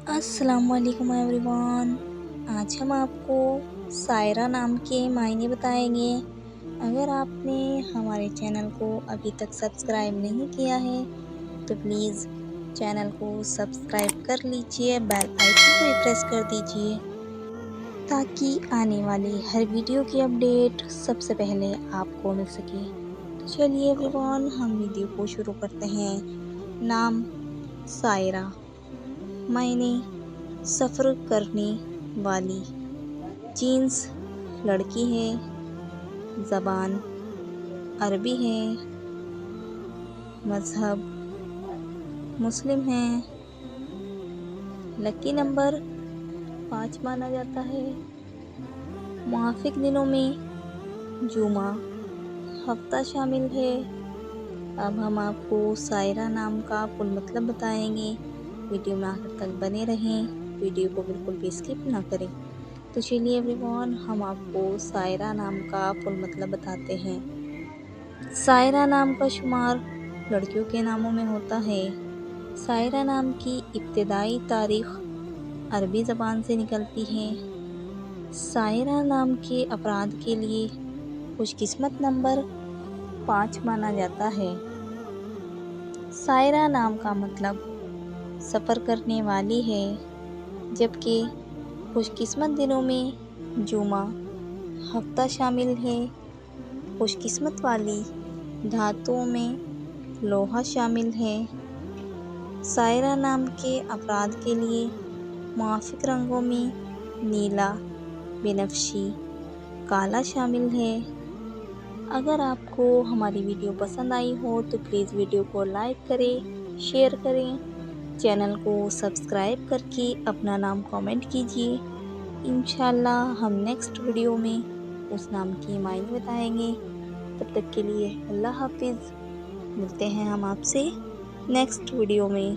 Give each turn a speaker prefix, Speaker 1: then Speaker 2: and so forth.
Speaker 1: अस्सलाम वालेकुम एवरीवन। आज हम आपको सायरा नाम के मायने बताएंगे। अगर आपने हमारे चैनल को अभी तक सब्सक्राइब नहीं किया है तो प्लीज़ चैनल को सब्सक्राइब कर लीजिए, बेल आइकन को भी प्रेस कर दीजिए ताकि आने वाली हर वीडियो की अपडेट सबसे पहले आपको मिल सके। तो चलिए एवरीवन, हम वीडियो को शुरू करते हैं। नाम सायरा, मायने सफ़र करने वाली, जीन्स लड़की है, ज़बान अरबी है, मज़हब मुस्लिम है, लकी नंबर 5 माना जाता है, मुआफ़िक दिनों में जुमा हफ्ता शामिल है। अब हम आपको सायरा नाम का फुल मतलब बताएंगे। वीडियो में आखिर तक बने रहें, वीडियो को बिल्कुल भी स्किप ना करें। तो चलिए एवरीवन, हम आपको सायरा नाम का फुल मतलब बताते हैं। सायरा नाम का शुमार लड़कियों के नामों में होता है। सायरा नाम की इब्तिदाई तारीख अरबी ज़बान से निकलती है। सायरा नाम के अफराद के लिए खुशकिस्मत नंबर 5 माना जाता है। सायरा नाम का मतलब सफ़र करने वाली है, जबकि खुशकिस्मत दिनों में जुमा हफ्ता शामिल है। खुशकिस्मत वाली धातुओं में लोहा शामिल है। सायरा नाम के अफराद के लिए मुआफ़िक रंगों में नीला, बिनफ्शी, काला शामिल है। अगर आपको हमारी वीडियो पसंद आई हो तो प्लीज़ वीडियो को लाइक करें, शेयर करें, चैनल को सब्सक्राइब करके अपना नाम कमेंट कीजिए। इंशाल्लाह हम नेक्स्ट वीडियो में उस नाम की मायने बताएंगे। तब तक के लिए अल्लाह हाफिज़। मिलते हैं हम आपसे नेक्स्ट वीडियो में।